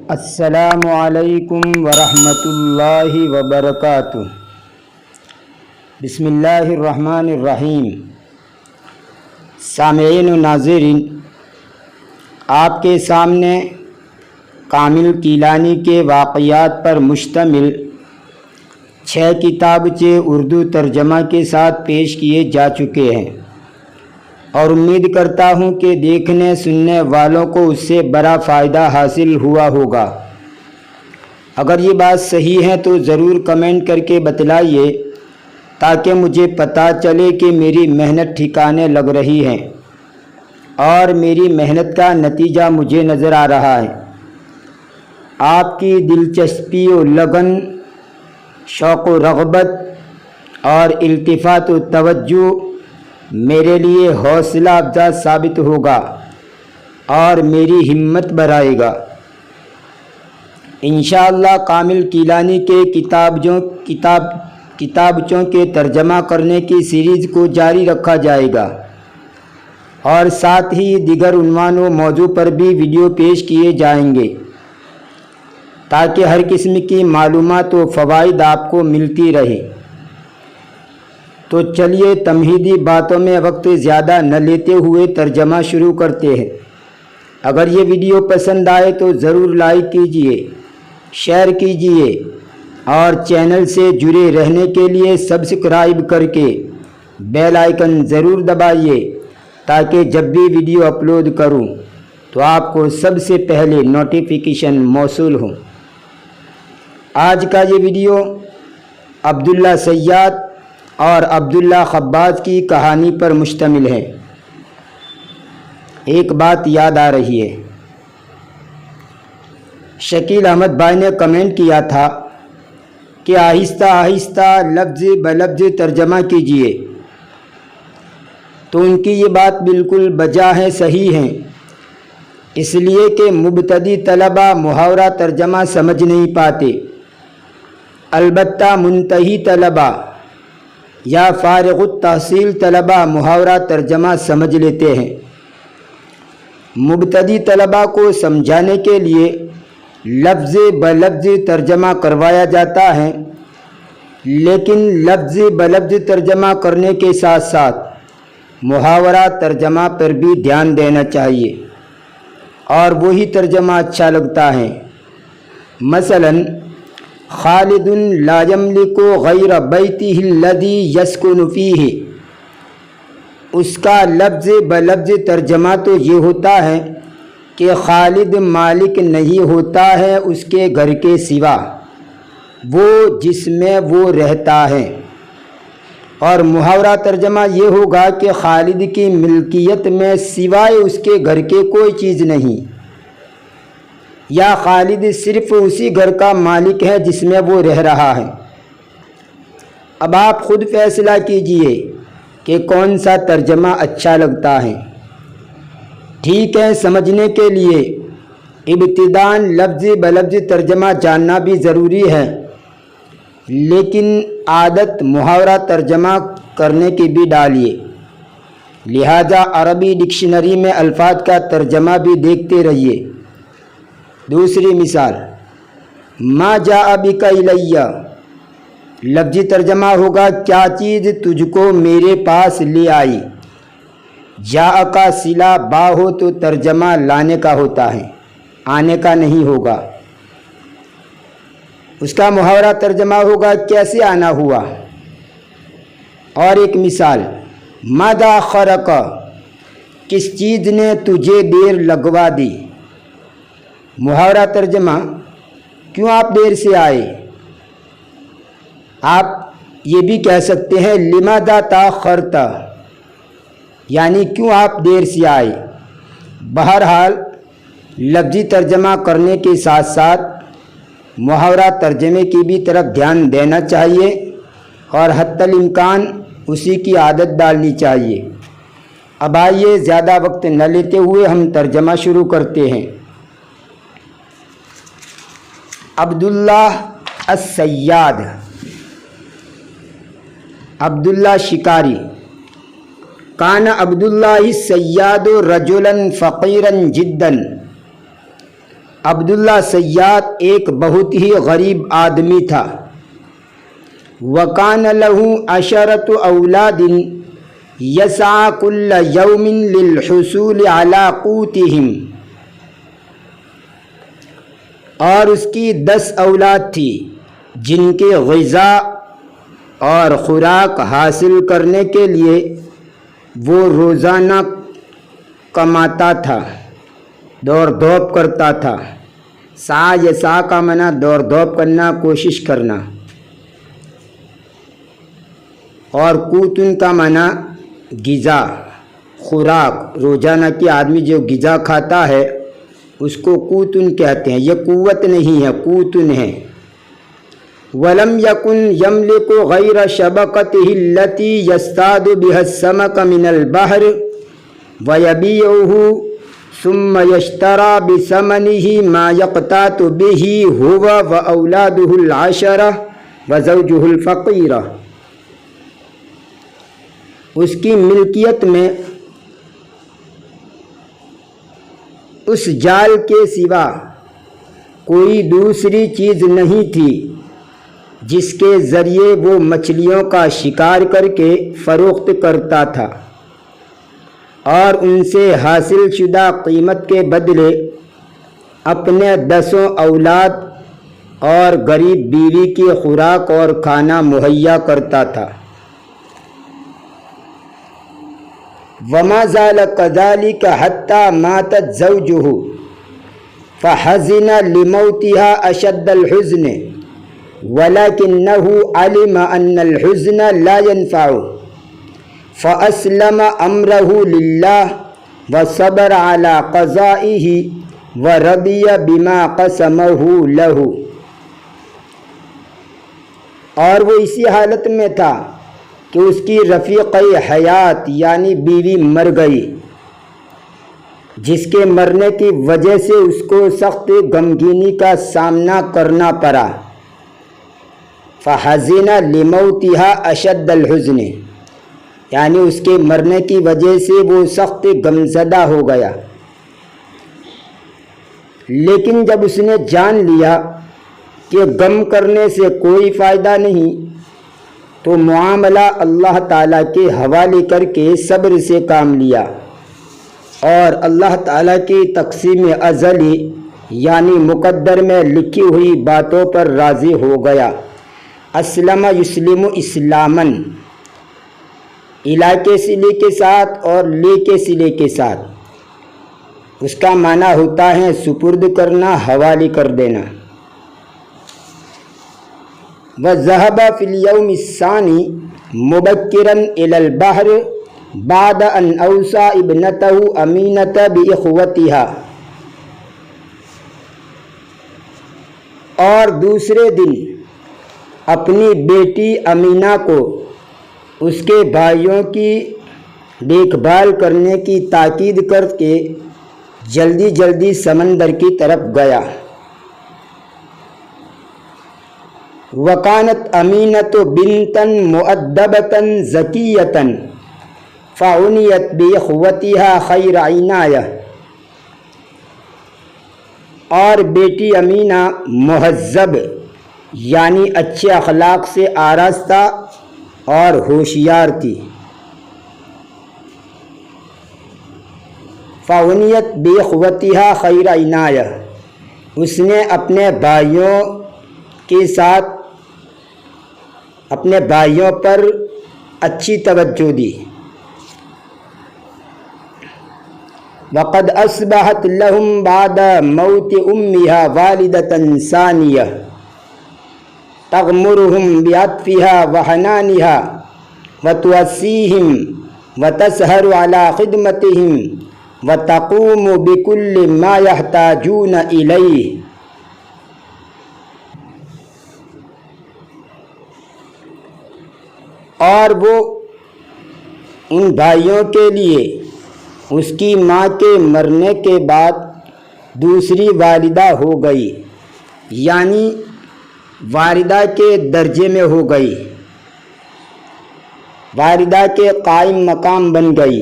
السلام علیکم ورحمۃ اللہ وبرکاتہ۔ بسم اللہ الرحمن الرحیم۔ سامعین و ناظرین، آپ کے سامنے کامل کیلانی کے واقعات پر مشتمل 6 کتابچے اردو ترجمہ کے ساتھ پیش کیے جا چکے ہیں، اور امید کرتا ہوں کہ دیکھنے سننے والوں کو اس سے بڑا فائدہ حاصل ہوا ہوگا۔ اگر یہ بات صحیح ہے تو ضرور کمنٹ کر کے بتلائیے، تاکہ مجھے پتہ چلے کہ میری محنت ٹھکانے لگ رہی ہے اور میری محنت کا نتیجہ مجھے نظر آ رہا ہے۔ آپ کی دلچسپی و لگن، شوق و رغبت اور التفات و توجہ میرے لیے حوصلہ افزا ثابت ہوگا اور میری ہمت بڑھائے گا۔ انشاءاللہ کامل کیلانی کے کتابچوں کے ترجمہ کرنے کی سیریز کو جاری رکھا جائے گا، اور ساتھ ہی دیگر عنوان و موضوع پر بھی ویڈیو پیش کیے جائیں گے، تاکہ ہر قسم کی معلومات و فوائد آپ کو ملتی رہے۔ تو چلیے تمہیدی باتوں میں وقت زیادہ نہ لیتے ہوئے ترجمہ شروع کرتے ہیں۔ اگر یہ ویڈیو پسند آئے تو ضرور لائک کیجئے، شیئر کیجئے، اور چینل سے جڑے رہنے کے لیے سبسکرائب کر کے بیل آئیکن ضرور دبائیے، تاکہ جب بھی ویڈیو اپلوڈ کروں تو آپ کو سب سے پہلے نوٹیفیکیشن موصول ہو۔ آج کا یہ ویڈیو عبداللہ صیاد اور عبداللہ خباز کی کہانی پر مشتمل ہے۔ ایک بات یاد آ رہی ہے، شکیل احمد بھائی نے کمنٹ کیا تھا کہ آہستہ آہستہ لفظ بلفظ ترجمہ کیجئے، تو ان کی یہ بات بالکل بجا ہے، صحیح ہے، اس لیے کہ مبتدی طلبہ محاورہ ترجمہ سمجھ نہیں پاتے، البتہ منتہی طلبہ یا فارغ التحصیل طلبہ محاورہ ترجمہ سمجھ لیتے ہیں۔ مبتدی طلبہ کو سمجھانے کے لیے لفظ بلفظ ترجمہ کروایا جاتا ہے، لیکن لفظ بلفظ ترجمہ کرنے کے ساتھ ساتھ محاورہ ترجمہ پر بھی دھیان دینا چاہیے، اور وہی ترجمہ اچھا لگتا ہے۔ مثلاً خالد لا یملک غیر بیتہ الذی یسکن فیہ، اس کا لفظ بلفظ ترجمہ تو یہ ہوتا ہے کہ خالد مالک نہیں ہوتا ہے اس کے گھر کے سوا، وہ جس میں وہ رہتا ہے، اور محاورہ ترجمہ یہ ہوگا کہ خالد کی ملکیت میں سوائے اس کے گھر کے کوئی چیز نہیں، یا خالد صرف اسی گھر کا مالک ہے جس میں وہ رہ رہا ہے۔ اب آپ خود فیصلہ کیجئے کہ کون سا ترجمہ اچھا لگتا ہے۔ ٹھیک ہے، سمجھنے کے لیے ابتداءً لفظ بلفظ ترجمہ جاننا بھی ضروری ہے، لیکن عادت محاورہ ترجمہ کرنے کی بھی ڈالیے، لہذا عربی ڈکشنری میں الفاظ کا ترجمہ بھی دیکھتے رہیے۔ دوسری مثال، ما جاء بک الیہ، لفظی ترجمہ ہوگا کیا چیز تجھ کو میرے پاس لے آئی۔ جاء کا صلہ با ہو تو ترجمہ لانے کا ہوتا ہے، آنے کا نہیں ہوگا۔ اس کا محاورہ ترجمہ ہوگا کیسے آنا ہوا۔ اور ایک مثال، ماذا اخرک، کس چیز نے تجھے دیر لگوا دی۔ محاورہ ترجمہ، کیوں آپ دیر سے آئے۔ آپ یہ بھی کہہ سکتے ہیں لماذا تاخرت، یعنی کیوں آپ دیر سے آئے۔ بہرحال لفظی ترجمہ کرنے کے ساتھ ساتھ محاورہ ترجمے کی بھی طرف دھیان دینا چاہیے، اور حتی الامکان اسی کی عادت ڈالنی چاہیے۔ اب آئیے زیادہ وقت نہ لیتے ہوئے ہم ترجمہ شروع کرتے ہیں۔ عبداللہ الصیاد، عبداللہ شکاری۔ کان عبداللہ الصیاد رجلا فقیرا جدا، عبداللہ صیاد ایک بہت ہی غریب آدمی تھا۔ وَكَانَ لَهُ عَشَرَةُ أَوْلَادٍ يَسْعَى كُلَّ يَوْمٍ لِلْحُصُولِ عَلَى قُوتِهِمْ، اور اس کی 10 اولاد تھی جن کے غذا اور خوراک حاصل کرنے کے لیے وہ روزانہ کماتا تھا، دوڑ دھوپ کرتا تھا۔ سعی کا معنی دوڑ دھوپ کرنا، کوشش کرنا، اور قوتن کا معنی غذا، خوراک۔ روزانہ کی آدمی جو غذا کھاتا ہے اس کو قوتن کہتے ہیں۔ یہ قوت نہیں ہے، قوتن ہے۔ وَلَمْ يَكُنْ يَمْلِكُ غَيْرَ شَبَكَتِهِ الَّتِي يَصْطَادُ بِهَا السَّمَكَ مِنَ الْبَحْرِ وَيَبِيعُهُ ثُمَّ يَشْتَرَى بِثَمَنِهِ مَا يَقْتَاتُ بِهِ هُوَ وَأَوْلَادُهُ الْعَشَرَةُ وَزَوْجُهُ الْفَقِيرَةُ۔ اس کی ملکیت میں اس جال کے سوا کوئی دوسری چیز نہیں تھی جس کے ذریعے وہ مچھلیوں کا شکار کر کے فروخت کرتا تھا، اور ان سے حاصل شدہ قیمت کے بدلے اپنے 10 اولاد اور غریب بیوی کی خوراک اور کھانا مہیا کرتا تھا۔ وما زال كذلك حتى ماتت زوجه فحزن لموتها أشد الحزن ولكنه علم أن الحزن لا ينفع فأسلم أمره لله وصبر على قضائه ورضي بما قسمه له۔ اور وہ اسی حالت میں تھا کہ اس کی رفیقہ حیات یعنی بیوی مر گئی، جس کے مرنے کی وجہ سے اس کو سخت غمگینی کا سامنا کرنا پڑا۔ فحزن لموتها اشد الحزن، یعنی اس کے مرنے کی وجہ سے وہ سخت غمزدہ ہو گیا۔ لیکن جب اس نے جان لیا کہ غم کرنے سے کوئی فائدہ نہیں تو معاملہ اللہ تعالیٰ کے حوالے کر کے صبر سے کام لیا، اور اللہ تعالیٰ کی تقسیم ازلی یعنی مقدر میں لکھی ہوئی باتوں پر راضی ہو گیا۔ اسلم یسلم اسلامن، الا کے صلے کے ساتھ اور لے کے صلے کے ساتھ، اس کا معنی ہوتا ہے سپرد کرنا، حوالے کر دینا۔ وَذَهَبَ فِي الْيَوْمِ الثَّانِي مُبَكِّرًا إِلَى الْبَحْرِ بَعْدَ أَنْ أَوْصَى ابْنَتَهُ أَمِينَةَ بِإِخْوَتِهَا، اور دوسرے دن اپنی بیٹی امینہ کو اس کے بھائیوں کی دیکھ بھال کرنے کی تاکید کر کے جلدی جلدی سمندر کی طرف گیا۔ وَكَانَتْ أَمِينَةُ بِنْتًا مُؤَدَّبَةً زَكِيَّةً فَعُنِيَتْ بِإِخْوَتِهَا خَيْرَ عِنَایَةٍ، اور بیٹی امینہ مہذب یعنی اچھے اخلاق سے آراستہ اور ہوشیار تھی۔ فَعُنِيَتْ بِإِخْوَتِهَا خَيْرَ عِنَایَةٍ، اس نے اپنے بھائیوں کے ساتھ اپنے بھائیوں پر اچھی توجہ دی۔ وَقَدْ أَصْبَحَتْ لَهُمْ بَعْدَ مَوْتِ أُمِّهَا وَالِدَةً ثَانِيَةً تَغْمُرُهُمْ بِعَطْفِهَا وَحَنَانِهَا وَتُوَاسِّيهِمْ وَتَسْهَرُ عَلَى خِدْمَتِهِمْ وَتَقُومُ بِكُلِّ مَا يَحْتَاجُونَ إِلَيْهِ۔ اور وہ ان بھائیوں کے لیے اس کی ماں کے مرنے کے بعد دوسری والدہ ہو گئی، یعنی والدہ کے درجے میں ہو گئی، والدہ کے قائم مقام بن گئی۔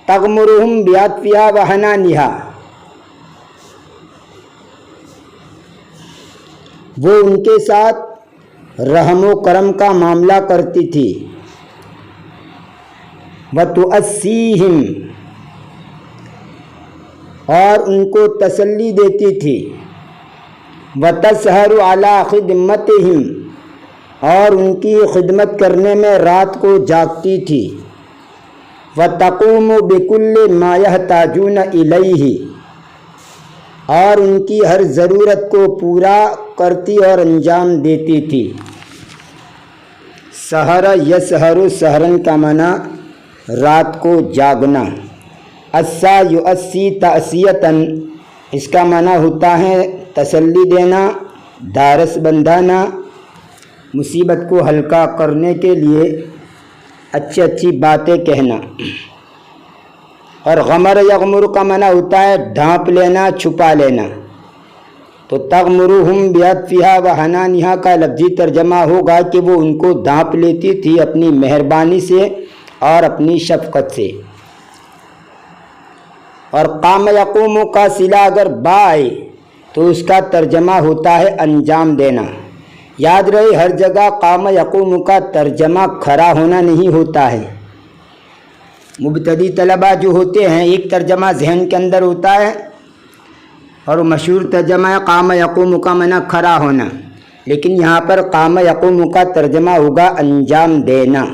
تغمرہم بعطفہا وحنانہا، وہ ان کے ساتھ رحم و کرم کا معاملہ کرتی تھی۔ وتؤسیہم، اور ان کو تسلی دیتی تھی۔ وتسہر علی خدمتہم، اور ان کی خدمت کرنے میں رات کو جاگتی تھی۔ وتقوم بکل ما یحتاجون الیہ، اور ان کی ہر ضرورت کو پورا کرتی اور انجام دیتی تھی۔ سحر یسحر، سحرن کا معنی رات کو جاگنا۔ اسا یؤسی تأسیتاً، اس کا معنی ہوتا ہے تسلی دینا، ڈھارس بندھانا، مصیبت کو ہلکا کرنے کے لیے اچھی اچھی باتیں کہنا۔ اور غمر یغمر کا معنی ہوتا ہے ڈھانپ لینا، چھپا لینا۔ تو تغمرہم بعطفہا وحنانہا کا لفظی ترجمہ ہوگا کہ وہ ان کو ڈھانپ لیتی تھی اپنی مہربانی سے اور اپنی شفقت سے۔ اور قام یقوم کا صلہ اگر با آئے تو اس کا ترجمہ ہوتا ہے انجام دینا۔ یاد رہے ہر جگہ قام یقوم کا ترجمہ کھڑا ہونا نہیں ہوتا ہے۔ مبتدی طلبہ جو ہوتے ہیں ایک ترجمہ ذہن کے اندر ہوتا ہے اور مشہور ترجمہ ہے قام یقوم کا معنی کھڑا ہونا، لیکن یہاں پر قام یقوم کا ترجمہ ہوگا انجام دینا۔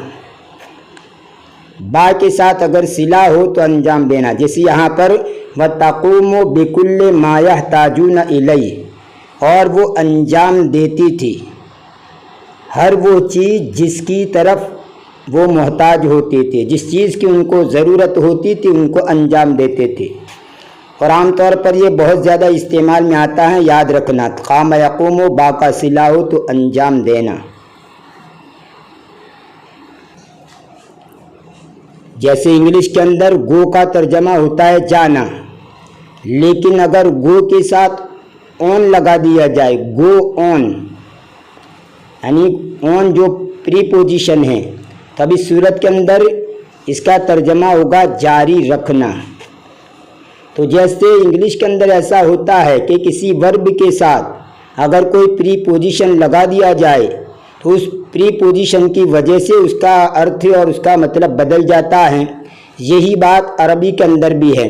با کے ساتھ اگر صلہ ہو تو انجام دینا، جیسے یہاں پر وَتَقُومُ بِكُلِّ مَا يَحْتَاجُونَ إِلَيْهِ، اور وہ انجام دیتی تھی ہر وہ چیز جس کی طرف وہ محتاج ہوتے تھے، جس چیز کی ان کو ضرورت ہوتی تھی ان کو انجام دیتے تھے۔ اور عام طور پر یہ بہت زیادہ استعمال میں آتا ہے، یاد رکھنا قام یقوم با کا صلہ ہو تو انجام دینا۔ جیسے انگلش کے اندر گو کا ترجمہ ہوتا ہے جانا، لیکن اگر گو کے ساتھ اون لگا دیا جائے، گو اون، یعنی اون جو پری پوزیشن ہے، تب اس صورت کے اندر اس کا ترجمہ ہوگا جاری رکھنا۔ تو جیسے انگلش کے اندر ایسا ہوتا ہے کہ کسی ورب کے ساتھ اگر کوئی پری پوزیشن لگا دیا جائے تو اس پری پوزیشن کی وجہ سے اس کا ارتھ اور اس کا مطلب بدل جاتا ہے۔ یہی بات عربی کے اندر بھی ہے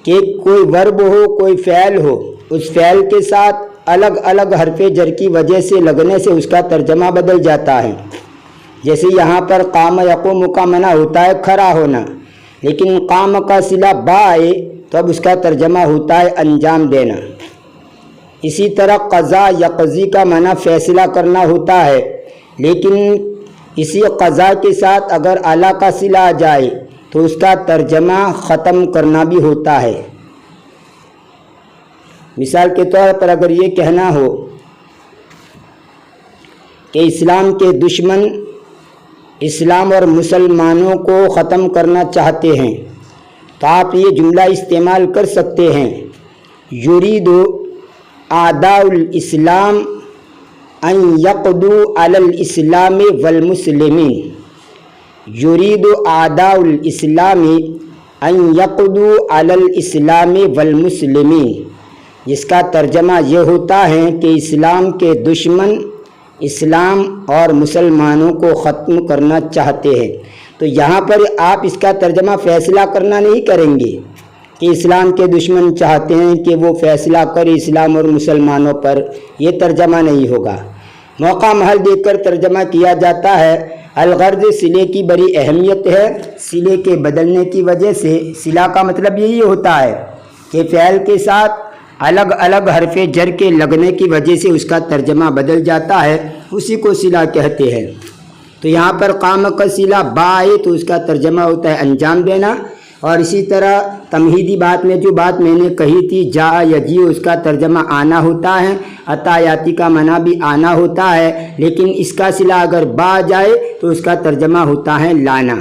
کہ کوئی ورب ہو، کوئی فعل ہو، اس فعل کے ساتھ الگ الگ حرف جر کی وجہ سے لگنے سے اس کا ترجمہ بدل جاتا ہے۔ جیسے یہاں پر قام یقوم کا معنی ہوتا ہے کھڑا ہونا، لیکن قام کا صلہ با آئے تو اب اس کا ترجمہ ہوتا ہے انجام دینا۔ اسی طرح قضا یقضی کا معنی فیصلہ کرنا ہوتا ہے، لیکن اسی قضا کے ساتھ اگر اعلیٰ کا صلہ آ جائے تو اس کا ترجمہ ختم کرنا بھی ہوتا ہے۔ مثال کے طور پر اگر یہ کہنا ہو کہ اسلام کے دشمن اسلام اور مسلمانوں کو ختم کرنا چاہتے ہیں تو آپ یہ جملہ استعمال کر سکتے ہیں، یرید اعداء الاسلام ان یقضوا علی الاسلام والمسلمین، یرید اعداء الاسلام ان یقضوا علی الاسلام والمسلمین، جس کا ترجمہ یہ ہوتا ہے کہ اسلام کے دشمن اسلام اور مسلمانوں کو ختم کرنا چاہتے ہیں۔ تو یہاں پر آپ اس کا ترجمہ فیصلہ کرنا نہیں کریں گے کہ اسلام کے دشمن چاہتے ہیں کہ وہ فیصلہ کرے اسلام اور مسلمانوں پر، یہ ترجمہ نہیں ہوگا۔ موقع محل دیکھ کر ترجمہ کیا جاتا ہے۔ الغرض صلے کی بڑی اہمیت ہے، صلے کے بدلنے کی وجہ سے صلہ کا مطلب یہی ہوتا ہے کہ فعل کے ساتھ الگ الگ حرف جر کے لگنے کی وجہ سے اس کا ترجمہ بدل جاتا ہے، اسی کو صلہ کہتے ہیں۔ تو یہاں پر قام کا صلہ با آئے تو اس کا ترجمہ ہوتا ہے انجام دینا۔ اور اسی طرح تمہیدی بات میں جو بات میں نے کہی تھی جا یجی، اس کا ترجمہ آنا ہوتا ہے، عطا یاتی کا معنی بھی آنا ہوتا ہے، لیکن اس کا صلہ اگر با آ جائے تو اس کا ترجمہ ہوتا ہے لانا۔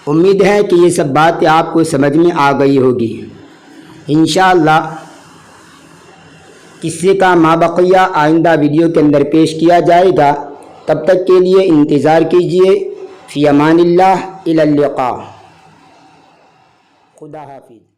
امید ہے کہ یہ سب باتیں آپ کو سمجھ میں آ گئی ہوگی۔ انشاءاللہ قصے کا مابقیہ آئندہ ویڈیو کے اندر پیش کیا جائے گا، تب تک کے لیے انتظار کیجیے۔ فی امان اللہ، الی اللقاء، خدا حافظ۔